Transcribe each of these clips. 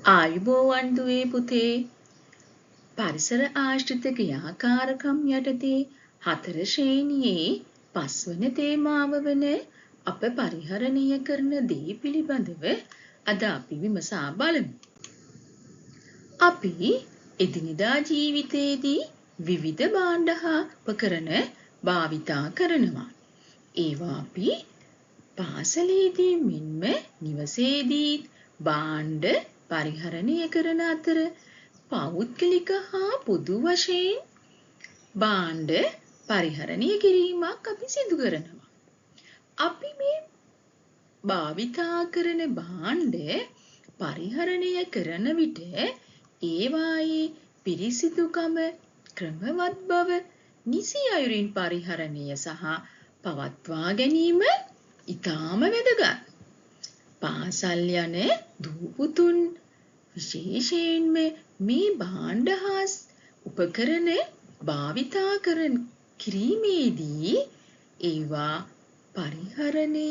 ආයුබෝවන් දුවේ පුතේ. පරිසර ආශ්‍රිත ක්‍රියාකාරකම් යටතේ 4 ශ්‍රේණියේ 5 වන තේමාව වන අප පරිහරණය කරන දේ පිළිබඳව අද අපි විමසා බලමු. අපි එදිනෙදා ජීවිතයේදී විවිධ භාණ්ඩ හා උපකරණ භාවිතා කරනවා. ඒවා අපි පාසලේදී මෙන්ම නිවසේදී භාණ්ඩ පරිහරණය කරන අතර පෞද්ගලික හා පොදු වශයෙන් භාණ්ඩ පරිහරණය කිරීමක් අපි සිදු කරනවා. අපි මේ භාවිතා කරන භාණ්ඩ පරිහරණය කරන විට ඒවායේ පිරිසිදුකම, ක්‍රමවත් බව, නිසි අයුරින් පරිහරණය සහ පවත්වා ගැනීම ඉතාම වැදගත්. පාසල් යන දූ පුතුන් විශේෂයෙන්ම මේ භාණ්ඩ හා උපකරණ භාවිතා කිරීමේදී ඒවා පරිහරණය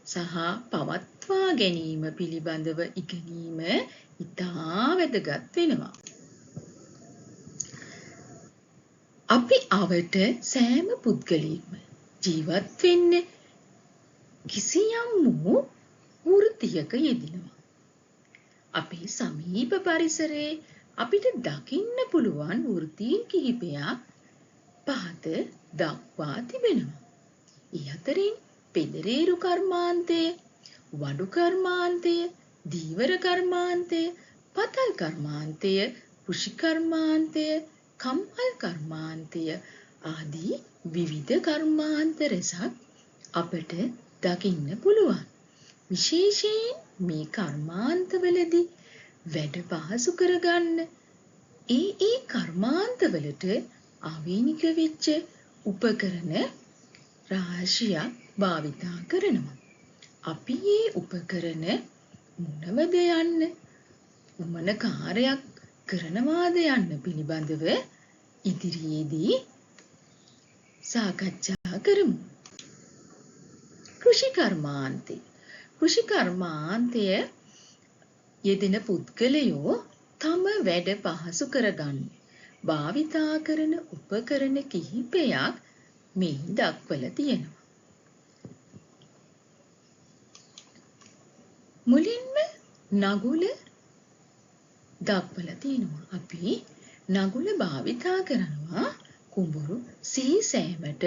සහ පවත්වා ගැනීම පිළිබඳව ඉගෙනීම ඉතා වැදගත් වෙනවා. අපි අවට සෑම පුද්ගලයෙක්ම ජීවත් වෙන්න කිසියම් වූ වෘත්තියක යෙදෙනවා. අපේ සමීප පරිසරයේ අපිට දකින්න පුළුවන් වෘත්තීන් කිහිපයක් පහත දක්වා තිබෙනවා. ඒ අතරින් පෙදරේරු කර්මාන්තය, වඩු කර්මාන්තය, දීවර කර්මාන්තය, පතල් කර්මාන්තය, කෘෂි කර්මාන්තය, කම්හල් කර්මාන්තය ආදී විවිධ කර්මාන්ත රැසක් අපට දකින්න පුළුවන්. විශේෂයෙන් මේ කර්මාන්තවලදී වැඩ පහසු කරගන්න ඒ කර්මාන්තවලට ආවේනික වෙච්ච උපකරණ රාශියක් භාවිතා කරනවා. අපි මේ උපකරණ මොනවද යන්න, මොන කාර්යයක් කරනවාද යන්න පිළිබඳව ඉදිරියේදී සාකච්ඡා කරමු. කෘෂි කර්මාන්තය. කෘෂි කර්මාන්තය යෙදෙන පුද්ගලයෝ තම වැඩ පහසු කරගන්න භාවිතා කරන උපකරණ කිහිපයක් මේ දක්වලා තියෙනවා. මුලින්ම නගුල දක්වලා තියෙනවා. අපි නගුල භාවිතා කරනවා කුඹුරු සීසෑමට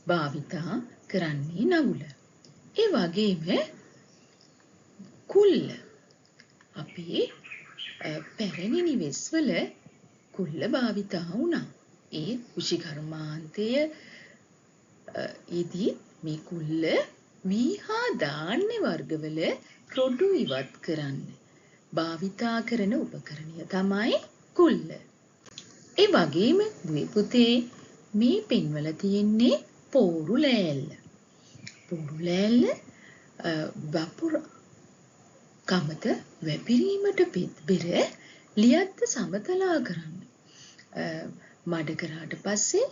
භාවිතා කරන්නේ නගුල. ඒ වගේම කුල්ල. අපි පැරණි නිවෙස්වල කුල්ල භාවිතා වුණා. ඒ කෘෂි කර්මාන්තය යෙදී මේ කුල්ල වී හා ධාන්‍ය වර්ගවල රොඩු ඉවත් කරන්න භාවිතා කරන උපකරණය තමයි කුල්ල. ඒ වගේම දුවේ පුතේ මේ පෙන්වල තියෙන්නේ පෝරු ලෑල්ල. පෝරු ලෑල්ල වපුර කමත වැපිරීමට පෙර ලියද්ද සමතලා කරන්න. මඩ කරාට පස්සේ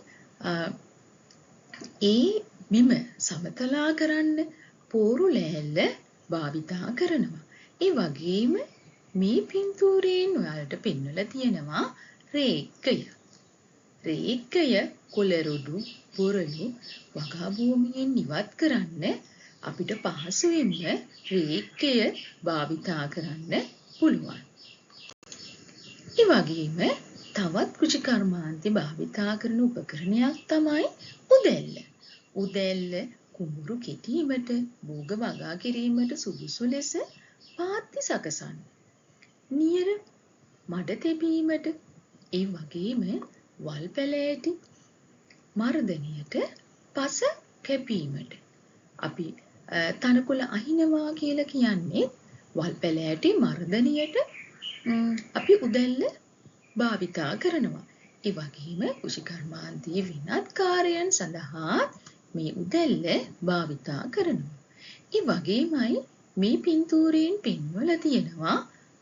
ඒ මෙම සමතලා කරන්න පෝරු ලෑල්ල භාවිතා කරනවා. ඒ වගේම මේ පින්තූරයෙන් ඔයාලට පෙන්වලා තියෙනවා රේඛය. රේඛය කොළරොඩු, බොරළු වගා භූමියෙන් ඉවත් කරන්න අපිට පහසුවෙන්ම රේඛය භාවිතා කරන්න පුළුවන්. ඒ වගේම තවත් කෘෂි කර්මාන්තේ භාවිතා කරන උපකරණයක් තමයි උදැල්ල. උදැල්ල කුඹුරු කෙටීමට, භෝග වගා කිරීමට සුදුසු ලෙස පාත්ති සකසන්න. නියර මඩ තැබීමට, ඒ වගේම වල් පැලෑටි මර්දනයට, පස කැපීමට. අපි තනකොළ අහිනවා කියලා කියන්නේ වල් පැලෑටි මර්දනයට අපි උදැල්ල භාවිතා කරනවා. ඒ වගේම කෘෂි කර්මාන්තයේ වෙනත් කාර්යයන් සඳහා මේ උදැල්ල භාවිතා කරනවා. ඒ වගේමයි මේ පින්තූරයෙන් පෙන්වලා තියෙනවා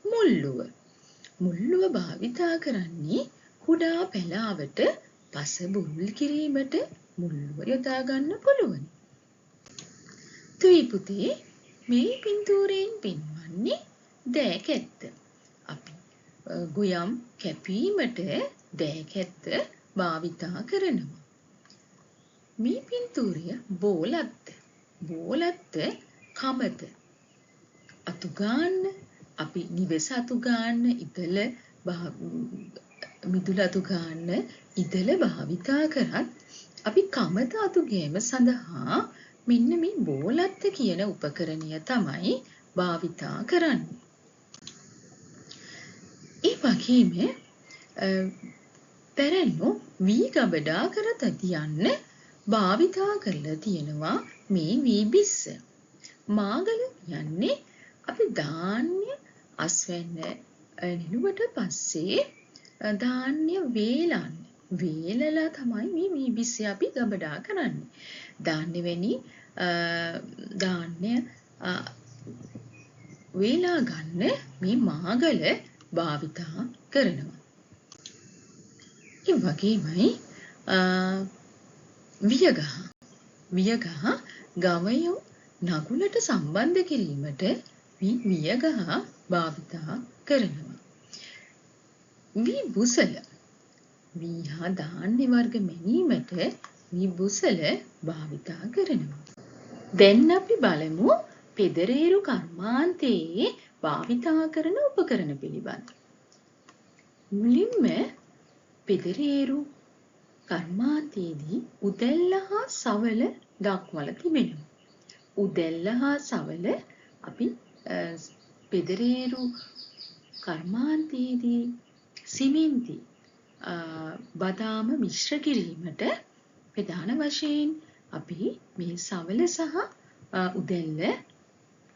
මුල්ලුව. මුල්ලුව භාවිතා කරන්නේ කුඩා පැලාවට පස බුරුල් කිරීමට මුල්ලුව යොදා ගන්න පුළුවන්. තුයි පුතේ මේ පින්තූරයෙන් පෙන්වන්නේ දෑකැත්ත. ගොයම් කැපීමට දෑකැත්ත භාවිතා කරනවා. මේ පින්තූරය බෝලත්ත. බෝලත්ත කමත. අතු ගන්න අපි නිවෙස අතු ගන්න ඉතල මිදුල අතු ගන්න ඉතල භාවිතා කරත් අපි කමත අතු ගැනීම සඳහා මෙන්න මේ බෝලත්ත කියන උපකරණය තමයි භාවිතා කරන්නේ. ඒ වගේම පැරැන්නෝ වී ගබඩා කර තියන්න භාවිතා කරලා තියෙනවා මේ වී බිස්ස. මාගල කියන්නේ අපි ධාන්‍ය අස්වැන්න නිලුවට පස්සේ ධාන්‍ය වේලන්න. වේලලා තමයි මේ වී බිස්ස අපි ගබඩා කරන්නේ. ධාන්‍ය වැනි ධාන්‍ය වේලා ගන්න මේ මාගල භාවිතා කරනවා. ඒ වගේමයි වියගහ. වියගහ ගවයෝ නගුලට සම්බන්ධ කිරීමට වියගහ භාවිතා කරනවා. වී බුසල. වී හා ධාන්‍ය වර්ග මැනීමට වී බුසල භාවිතා කරනවා. දැන් අපි බලමු පෙදරේරු කර්මාන්තයේ භාවිතා කරන උපකරණ පිළිබඳ. මුලින්ම පෙදරේරු කර්මාන්තයේදී උදැල්ල හා සවල දක්වලා තිබෙනවා. උදැල්ල හා සවල අපි පෙදරේරු කර්මාන්තයේදී සිමෙන්ති බදාම මිශ්‍ර කිරීමට ප්‍රධාන වශයෙන් අපි මේ සවල සහ උදැල්ල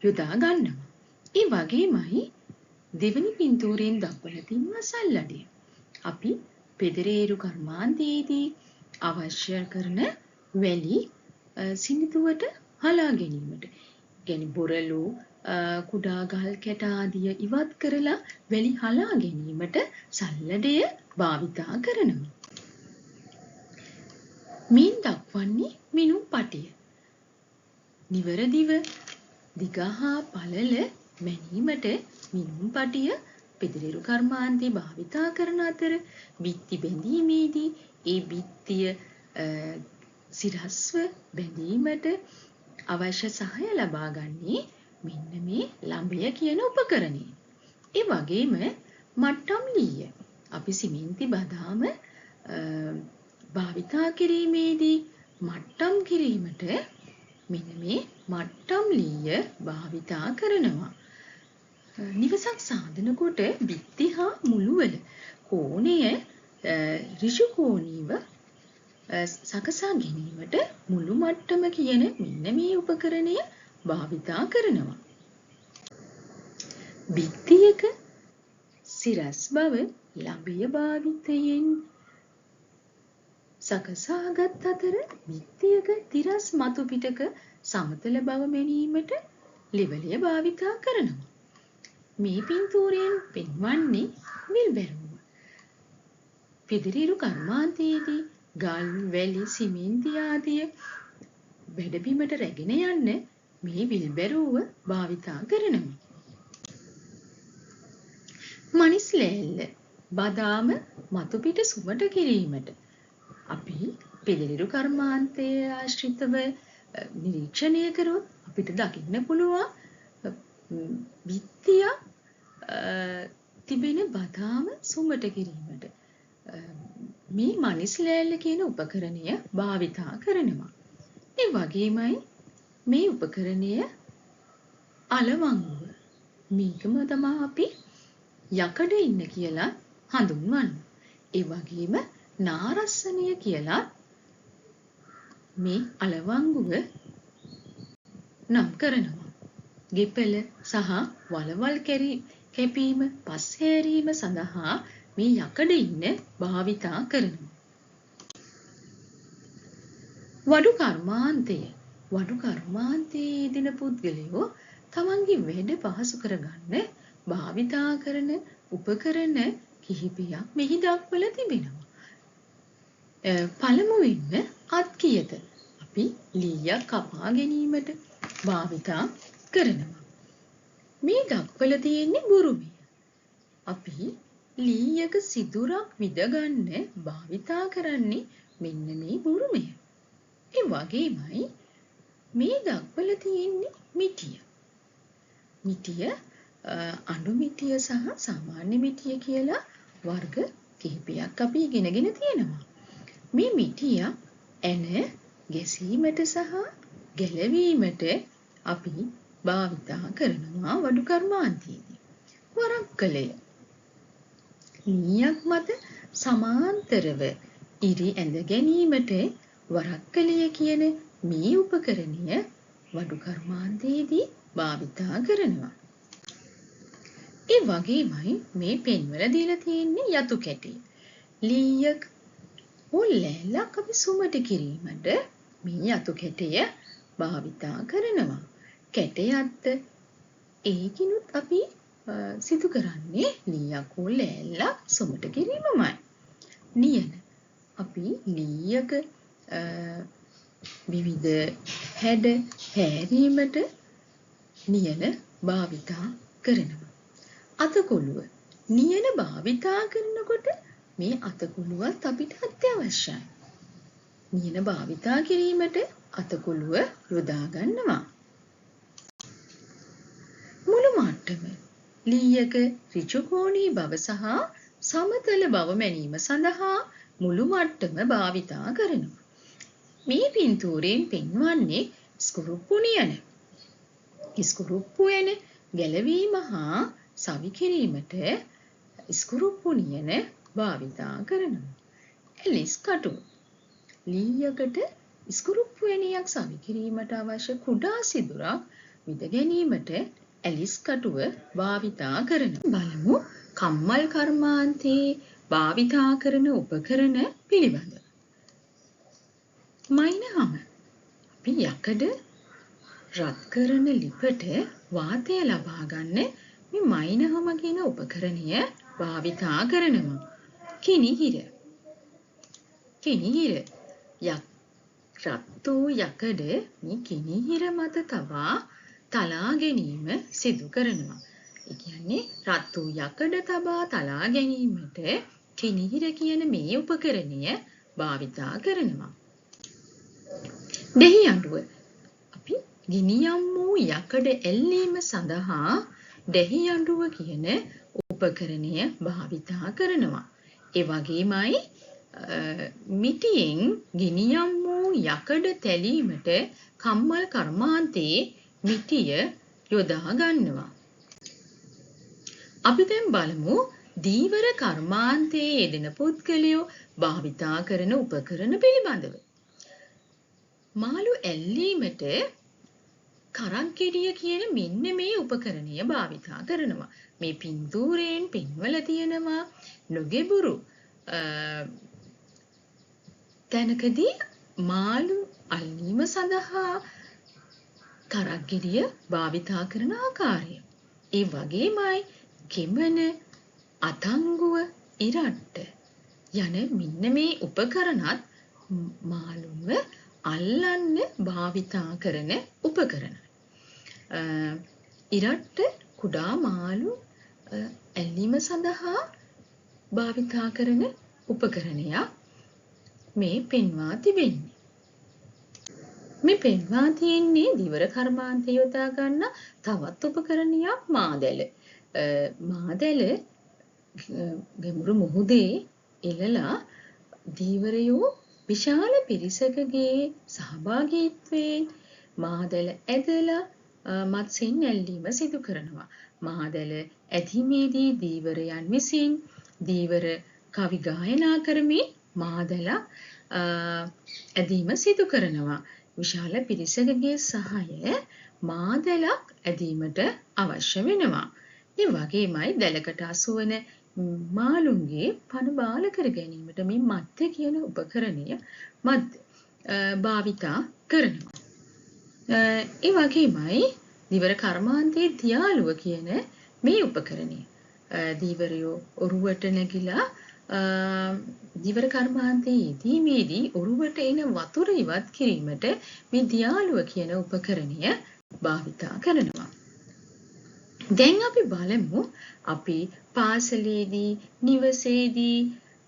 යොදා ගන්නවා. ඒ වගේමයි දෙවනි පින්තූරයෙන් දක්වලා තියෙන සල්ලඩය. අපි පෙදරේරු කර්මාන්තයේදී අවශ්‍ය කරන වැලි සිනිඳුවට හලා ගැනීමට. කියන්නේ බොරළු කුඩා ගල් කැට ආදිය ඉවත් කරලා වැලි හලා ගැනීමට සල්ලඩය භාවිතා කරනවා. මින් දක්වන්නේ මිනුම් පටිය. නිවරදිව දිග හා පළල මැනීමට මිනුම් පටිය පෙදරේරු කර්මාන්තයේ භාවිතා කරන අතර බිත්ති බැඳීමේදී ඒ බිත්තිය සිරස්ව බැඳීමට අවශ්‍ය සහාය ලබා ගන්නේ මෙන්න මේ ළඹය කියන උපකරණය. ඒ වගේම මට්ටම් ලීය. අපි සිමෙන්ති බදාම භාවිතා කිරීමේදී මට්ටම් කිරීමට මෙන්න මේ මට්ටම් ලීය භාවිතා කරනවා. නිවසක් සාදනකොට බිත්ති හා මුළුවල කෝණය ඍජු කෝණීව සකසා ගැනීමට මුළු මට්ටම කියන මෙන්න මේ උපකරණය භාවිතා කරනවා. බිත්තියක සිරස් බව ළඹය භාවිතයෙන් සකසාගත් අතර බිත්තියක තිරස් මතු පිටක සමතල බව මැනීමට ලෙවලය භාවිතා කරනවා. මේ පින්තූරයෙන් පෙන්වන්නේ විල්බැරුම. පෙදරේරු කර්මාන්තයේදී ගල් වැලි සිමෙන්ති ආදිය වැඩබිමට රැගෙන යන්න මේ විල්බැරුව භාවිතා කරනවා. මනිස් ලෑල්ල බදාම මතු පිට සුමට කිරීමට අපි පෙදරේරු කර්මාන්තයේ ආශ්‍රිතව නිරීක්ෂණය කරොත් අපිට දකින්න පුළුවන් බිත්තිය තිබෙන බදාම සුමට කිරීමට මේ මනිස් ලෑල්ල කියන උපකරණය භාවිතා කරනවා. ඒ වගේමයි මේ උපකරණය අලවංගුව. මේකම තමයි අපි යකඩ ඉන්න කියලා හඳුන්වන්නේ. ඒ වගේම නාරස්සනය කියලා මේ අලවංගුව නම් කරනවා. ගෙපල සහ වලවල් කැපීම පස් හැරීම සඳහා මේ යකඩ ඉන්න භාවිතා කරනවා. වඩු කර්මාන්තය. වඩු කර්මාන්තයේ යෙදෙන පුද්ගලයෝ තමන්ගේ වැඩ පහසු කරගන්න භාවිතා කරන උපකරණ කිහිපයක් මෙහි දක්වලා තිබෙනවා. පළමුවෙන්ම අත්කියත. අපි ලීයක් කපා ගැනීමට භාවිතා කරනවා. මේ දක්වලා තියෙන්නේ බුරුමය. අපි ලීයක සිදුරක් විදගන්න භාවිතා කරන්නේ මෙන්න මේ බුරුමය. ඒ වගේමයි මේ දක්වල තියෙන්නේ මිටිය. මිටිය අඬු මිටිය සහ සාමාන්‍ය මිටිය කියලා වර්ග කිහිපයක් අපි ඉගෙනගෙන තියෙනවා. මේ මිටිය ඇන ගැසීමට සහ ගැලවීමට අපි භාවිතා කරනවා වඩු කර්මාන්තයේදී. වරක්කලය ලීයක් මත සමාන්තරව ඉරි ඇඳ ගැනීමට වරක්කලය කියන මේ උපකරණය වඩු කර්මාන්තයේදී භාවිතා කරනවා. ඒ වගේමයි මේ පෙන්වල දීලා තියෙන්නේ යතු කැටය. ලීයක් ලෑල්ලක් අපි සුමට කිරීමට මේ යතු කැටය භාවිතා කරනවා. කැටයත් ඒකිනුත් අපි සිදු කරන්නේ ලීයක් හෝ ලෑල්ලක් සුමට කිරීමමයි. නියන අපි ලීයක විවිධ හැඩ හැරීමට නියන භාවිතා කරනවා. අතකොළුව නියන භාවිතා කරනකොට මේ අතකොළුවත් අපිට අත්‍යවශ්‍යයි. නියන භාවිතා කිරීමට අතකොළුව යොදා ගන්නවා. මුළු මට්ටම ලීයක ඍජුකෝණී බව සහ සමතල බව මැනීම සඳහා මුළු මට්ටම භාවිතා කරනවා. මේ පින්තූරයෙන් පෙන්වන්නේ ස්කුරුප්පු නියන. ස්කුරුප්පු එන ගැලවීම හා සවි කිරීමට ස්කුරුප්පු නියන භාවිතා කරනවා. ඇලිස් කටුව ලීයකට ස්කුරුප්පු ඇණියක් සවි කිරීමට අවශ්‍ය කුඩා සිදුරක් විද ගැනීමට ඇලිස් කටුව භාවිතා කරනවා. බලමු කම්මල් කර්මාන්තයේ භාවිතා කරන උපකරණ පිළිබඳව. මයින්හම අපි යකඩ රත් කරන ලිපට වාතය ලබා ගන්න මේ මයින්හම කියන උපකරණය භාවිතා කරනවා. කිනිහිර රත් වූ යකඩ මේ කිනිහිර මත තබා තලා ගැනීම සිදු කරනවා. ඒ කියන්නේ රත් වූ යකඩ තබා තලා ගැනීමට කිනිහිර කියන මේ උපකරණය භාවිතා කරනවා. දෙහි අඬුව අපි ගිනියම් වූ යකඩ එල්ලීම සඳහා දෙහි අඬුව කියන උපකරණය භාවිතා කරනවා. ඒ වගේමයි මිටියෙන් ගිනියම් වූ යකඩ තැලීමට කම්මල් කර්මාන්තයේ මිටිය යොදා ගන්නවා. අපි දැන් බලමු දීවර කර්මාන්තයේ යෙදෙන පුද්ගලයෝ භාවිතා කරන උපකරණ පිළිබඳව. මාළු ඇල්ලීමට කරක්ගෙඩිය කියන මෙන්න මේ උපකරණය භාවිතා කරනවා. මේ පින්තූරයෙන් පෙන්වලා තියෙනවා නොගෙබුරු තැනකදී මාළු අල්ලීම සඳහා කරක්ගෙඩිය භාවිතා කරන ආකාරය. ඒ වගේමයි ගෙමන අතංගුව ඉරට්ට යන මෙන්න මේ උපකරණත් මාළුන්ව අල්ලන්න භාවිතා කරන උපකරණ. ඉරට්ට කුඩා මාළු ඇල්ලීම සඳහා භාවිතා කරන උපකරණයක් මේ පෙන්වා තිබෙන්නේ. මේ පෙන්වා තියෙන්නේ දිවර කර්මාන්තය යොදා ගන්න තවත් උපකරණයක් මාදැල. මාදැල ගැඹුරු මුහුදේ එළලා දීවරයෝ විශාල පිරිසකගේ සහභාගීත්වයෙන් මාදැල ඇදලා මත්ස්‍යයන් ඇල්ලීම සිදු කරනවා. මාදැල ඇදීමේදී දීවරයන් විසින් දීවර කවි ගායනා කරමින් මාදැල ඇදීම සිදු කරනවා. විශාල පිරිසකගේ සහාය මාදැලක් ඇදීමට අවශ්‍ය වෙනවා. ඒ වගේමයි දැලකට අසුවන මාළුන්ගේ පණ බාල කර ගැනීමට මේ මත්ය කියන උපකරණය භාවිතා කරනවා. ඒ වගේමයි දිවර කර්මාන්තයේ දියාලුව කියන මේ උපකරණය. දීවරයෝ ඔරුවට නැගිලා දිවර කර්මාන්තයේ යෙදීමේදී ඔරුවට එන වතුර ඉවත් කිරීමට මේ දියාලුව කියන උපකරණය භාවිතා කරනවා. දැන් අපි බලමු අපි පාසලේදී නිවසේදී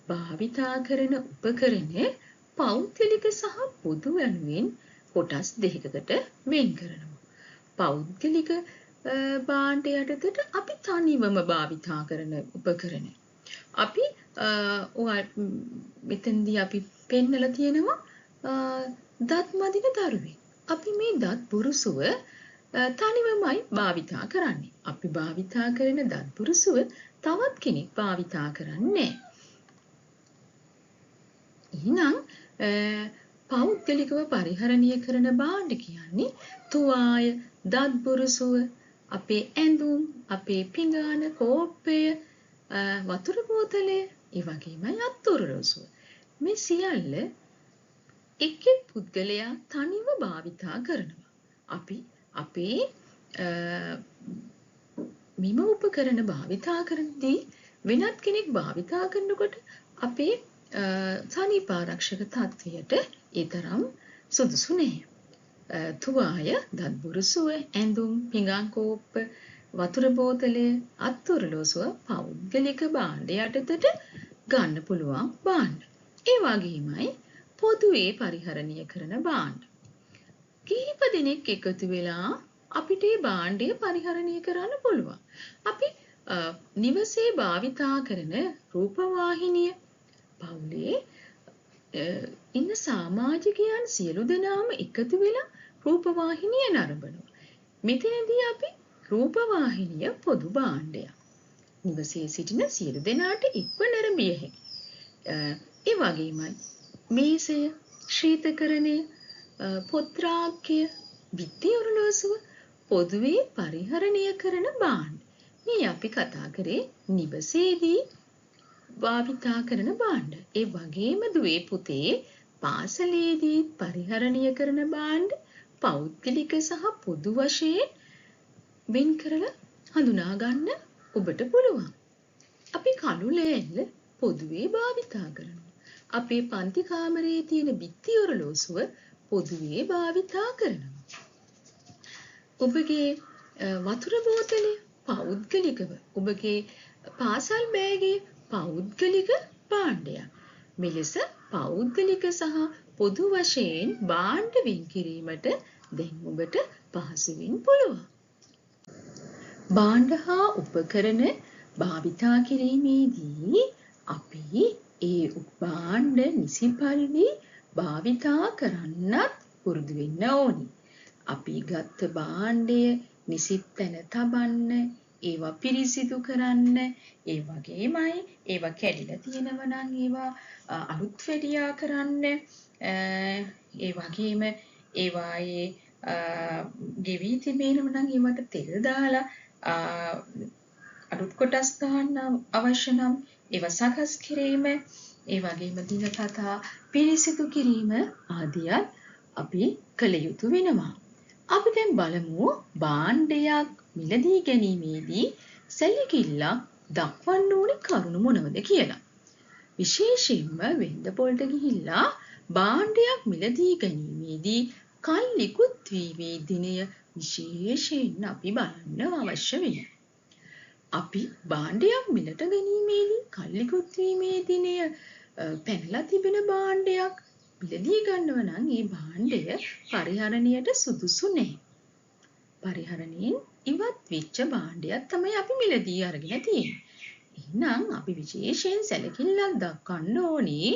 භාවිතා කරන උපකරණ පෞද්ගලික සහ පොදු යනුවෙන් කොටස් දෙකකට වෙන් කරනවා. පෞද්ගලික භාණ්ඩ යටතට අපි තනිවම භාවිතා කරන උපකරණ. අපි මෙතනදී අපි පෙන්නලා තියෙනවා දත් මදින දරුවෙක්. අපි මේ දත් බුරුසුව තනිවමයි භාවිතා කරන්නේ. අපි භාවිතා කරන දත් බුරුසුව තවත් කෙනෙක් භාවිතා කරන්නේ නැහැ. එහෙනම් පෞද්ගලිකව පරිහරණය කරන භාණ්ඩ කියන්නේ තුවාය, දත් බුරුසුව, අපේ ඇඳුම්, අපේ පිඟාන, කෝප්පය, වතුර බෝතලය, ඒ වගේමයි අත්අොරලෝසුව. මේ සියල්ල එක් පුද්ගලයා තනිව භාවිතා කරනවා. අපි අපේ මෙම උපකරණ භාවිතා කරනදී වෙනත් කෙනෙක් භාවිතා කරනකොට අපේ සනීපාරක්ෂක තත්ත්වයට ඒ තරම් සුදුසු නැහැ. තුවාය, දත් බුරුසුව, ඇඳුම්, පිඟාන කෝප්ප, වතුර බෝතලය, අත්අොරලෝසුව පෞද්ගලික භාණ්ඩ යටතට ගන්න පුළුවන් භාණ්ඩ. ඒ වගේමයි පොදුවේ පරිහරණය කරන භාණ්ඩ. කිහිප දෙනෙක් එකතු වෙලා අපිට මේ භාණ්ඩය පරිහරණය කරන්න පුළුවන්. අපි නිවසේ භාවිතා කරන රූපවාහිනිය පවුලේ ඉන්න සමාජිකයන් සියලු දෙනාම එකතු වෙලා රූපවාහිනිය නරඹනවා. මෙතනදී අපි රූපවාහිනිය පොදු භාණ්ඩයක්. නිවසේ සිටින සියලු දෙනාට එක්ව නැරඹිය හැකි. ඒ වගේමයි මේසය, ශීතකරණය, පොත් රාක්කය, බිත්ති ඔරලෝසුව පොදුවේ පරිහරණය කරන භාණ්ඩ. මේ අපි කතා කරේ නිවසේදී භාවිතා කරන භාණ්ඩ. ඒ වගේම දුවේ පුතේ පාසලේදී පරිහරණය කරන භාණ්ඩ පෞද්ගලික සහ පොදු වශයෙන් වෙන් කරලා හඳුනා ගන්න ඔබට පුළුවන්. අපි කළු ලෑල්ල පොදුවේ භාවිතා කරනවා. අපේ පන්ති කාමරයේ තියෙන බිත්ති ඔරලෝසුව පොදුවේ භාවිතා කරනවා. ඔබගේ වතුර බෝතලය පෞද්ගලිකව, ඔබගේ පාසල් බෑගය පෞද්ගලික භාණ්ඩයක්. මෙලෙස පෞද්ගලික සහ පොදු වශයෙන් භාණ්ඩ වෙන් කිරීමට දැන් ඔබට පහසුවෙන් පුළුවන්. භාණ්ඩ හා උපකරණ භාවිතා කිරීමේදී අපි ඒ භාණ්ඩ නිසි පරිදි භාවිතා කරන්නත් පුරුදු වෙන්න ඕනි. අපි ගත්ත භාණ්ඩය නිසි තැන තබන්න, ඒවා පිරිසිදු කරන්න, ඒ වගේමයි ඒවා කැඩිලා තියෙනවා නම් ඒවා අලුත් වැඩියා කරන්න, ඒ වගේම ඒවායේ ගෙවි තිබෙනවා නම් ඒවට තෙල් දාලා අලුත් කොටස් දාන්න අවශ්‍ය නම් ඒවා සකස් කිරීම, ඒ වගේම දිනපතා පිරිසිදු කිරීම ආදියත් අපි කළ යුතු වෙනවා. අපි දැන් බලමු භාණ්ඩයක් මිලදී ගැනීමේදී සැලකිල්ලක් දක්වන්න ඕනේ කරුණු මොනවද කියලා. විශේෂයෙන්ම වෙළඳපොළට ගිහිල්ලා භාණ්ඩයක් මිලදී ගැනීමේදී කල්ලිකුත් වීමේ දිනය විශේෂයෙන් අපි බලන්න අවශ්‍ය වෙනවා. අපි භාණ්ඩයක් මිලට ගැනීමේදී කල්ලිකුත් වීමේ දිනය පැනලා තිබෙන භාණ්ඩයක් මිලදී ගන්නව නම් ඒ භාණ්ඩය පරිහරණයට සුදුසු නැහැ. පරිහරණයෙන් ඉවත් වෙච්ච භාණ්ඩයක් තමයි අපි මිලදී අරගෙන තියෙන්නේ. එහෙනම් අපි විශේෂයෙන් සැලකිල්ලක් දක්වන්න ඕනේ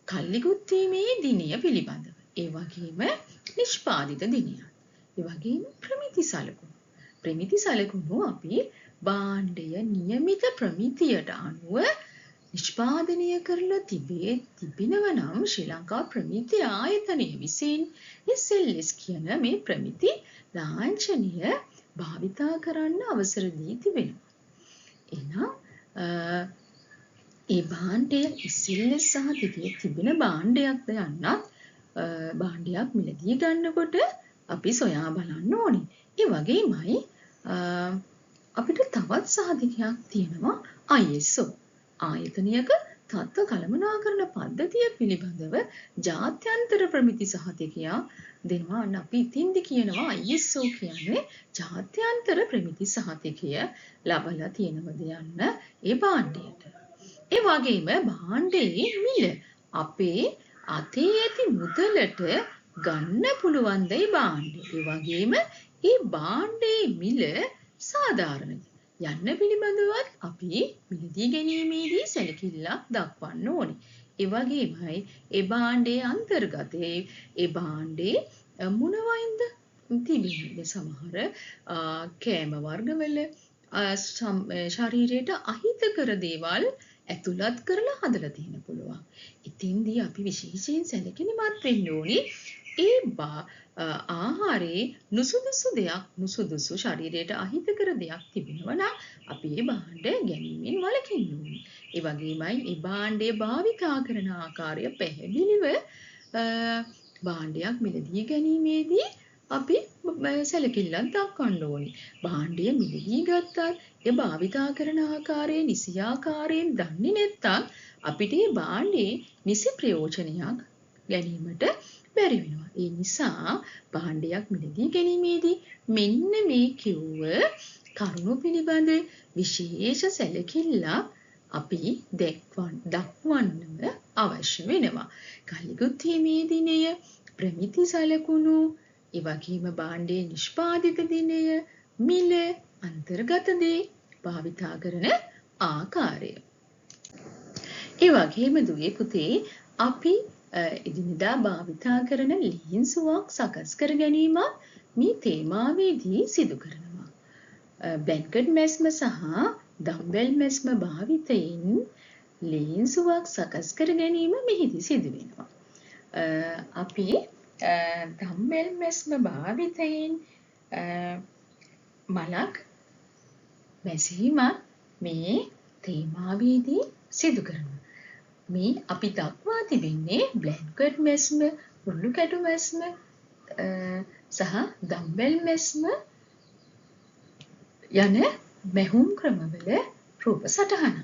කල්ලිකුත් වීමේ දිනය පිළිබඳව. ඒ වගේම නිෂ්පාදිත දිනයක්. ඒ වගේම ප්‍රමිති සලකුණු. ප්‍රමිති සලකුණු අපි භාණ්ඩය නියමිත ප්‍රමිතියට අනුව නිෂ්පාදනය කරලා තිබෙනවා නම් ශ්‍රී ලංකා ප්‍රමිති ආයතනය විසින් SLS කියන මේ ප්‍රමිති ලාංඡනය භාවිතා කරන්න අවසර දී තිබෙනවා. එහෙනම් ඒ භාණ්ඩය SLS සහ තිබෙන භාණ්ඩයක්ද යන්නත් භාණ්ඩයක් මිලදී ගන්නකොට අපි සොයා බලන්න ඕනේ. ඒ වගේමයි අපිට තවත් සහතිකයක් තියෙනවා ISO ආයතනයක තත්ත්ව කළමනාකරණ පද්ධතිය පිළිබඳව ජාත්‍යන්තර ප්‍රමිති සහතිකයක් දෙනවා. අන්න අපි ඉතින්දි කියනවා ISO කියන්නේ ජාත්‍යන්තර ප්‍රමිති සහතිකය ලබලා තියෙනවද යන්න ඒ භාණ්ඩයට. ඒ වගේම භාණ්ඩයේ මිල අපේ අතේ ඇති මුදලට ගන්න පුළුවන් ද ඒ භාණ්ඩය. ඒ වගේම ඒ භාණ්ඩයේ මිල සාධාරණද යන්න පිළිබඳවත් අපි මිලදී ගැනීමේදී සැලකිල්ලක් දක්වන්න ඕනේ. ඒ වගේමයි ඒ භාණ්ඩයේ අන්තර්ගතයේ ඒ භාණ්ඩේ මොනවයින්ද තිබෙන්නේ. සමහර කෑම වර්ගවල ශරීරයට අහිතකර දේවල් ඇතුළත් කරලා හදලා තියෙන පුළුවන්. ඉතින්දී අපි විශේෂයෙන් සැලකිලිමත් වෙන්න ඕනේ. ඒ ආහාරයේ නුසුදුසු දෙයක් නුසුදුසු ශරීරයට අහිතකර දෙයක් තිබෙනවා නම් අපි ඒ භාණ්ඩ ගැනීමෙන් වළකින්න ඕනේ. ඒ වගේමයි ඒ භාණ්ඩය භාවිතා කරන ආකාරය පැහැදිලිව භාණ්ඩයක් මිලදී ගැනීමේදී අපි සැලකිල්ලක් දක්වන්න ඕනේ. භාණ්ඩය මිලදී ගත්තත් ඒ භාවිතා කරන ආකාරය නිසියාකාරයෙන් දන්නේ නැත්නම් අපිට ඒ භාණ්ඩේ නිසි ප්‍රයෝජනයක් ගැනීමට බැරි වෙනවා. ඒ නිසා භාණ්ඩයක් මිලදී ගැනීමේදී මෙන්න මේ කිව්ව කරුණු පිළිබඳ විශේෂ සැලකිල්ලක් අපි දක්වන්නම අවශ්‍ය වෙනවා. කල්ලිකුත්ීමේ දිනය, ප්‍රමිති සලකුණු, ඒ වගේම භාණ්ඩයේ නිෂ්පාදිත දිනය, මිල, අන්තර්ගත දේ, භාවිතා කරන ආකාරය. ඒ වගේම දුවේ පුතේ අපි එදිනෙදා භාවිතා කරන ලීන්සුවක් සකස් කර ගැනීමත් මේ තේමාවේදී සිදු කරනවා. බ්ලැන්කට් මැස්ම සහ දම්බෙල් මැස්ම භාවිතයෙන් ලීන්සුවක් සකස් කර ගැනීම මෙහිදී සිදු වෙනවා. අපි දම්බෙල් මැස්ම භාවිතයෙන් මලක් මැසීමත් මේ තේමාවේදී සිදු කරනවා. මේ අපි දක්වා තිබෙන්නේ බ්ලැන්කට් මැස්ම, උල්ලු කැටු මැස්ම සහ දම්බෙල් මැස්ම යන මැහුම් ක්‍රමවල රූප සටහන.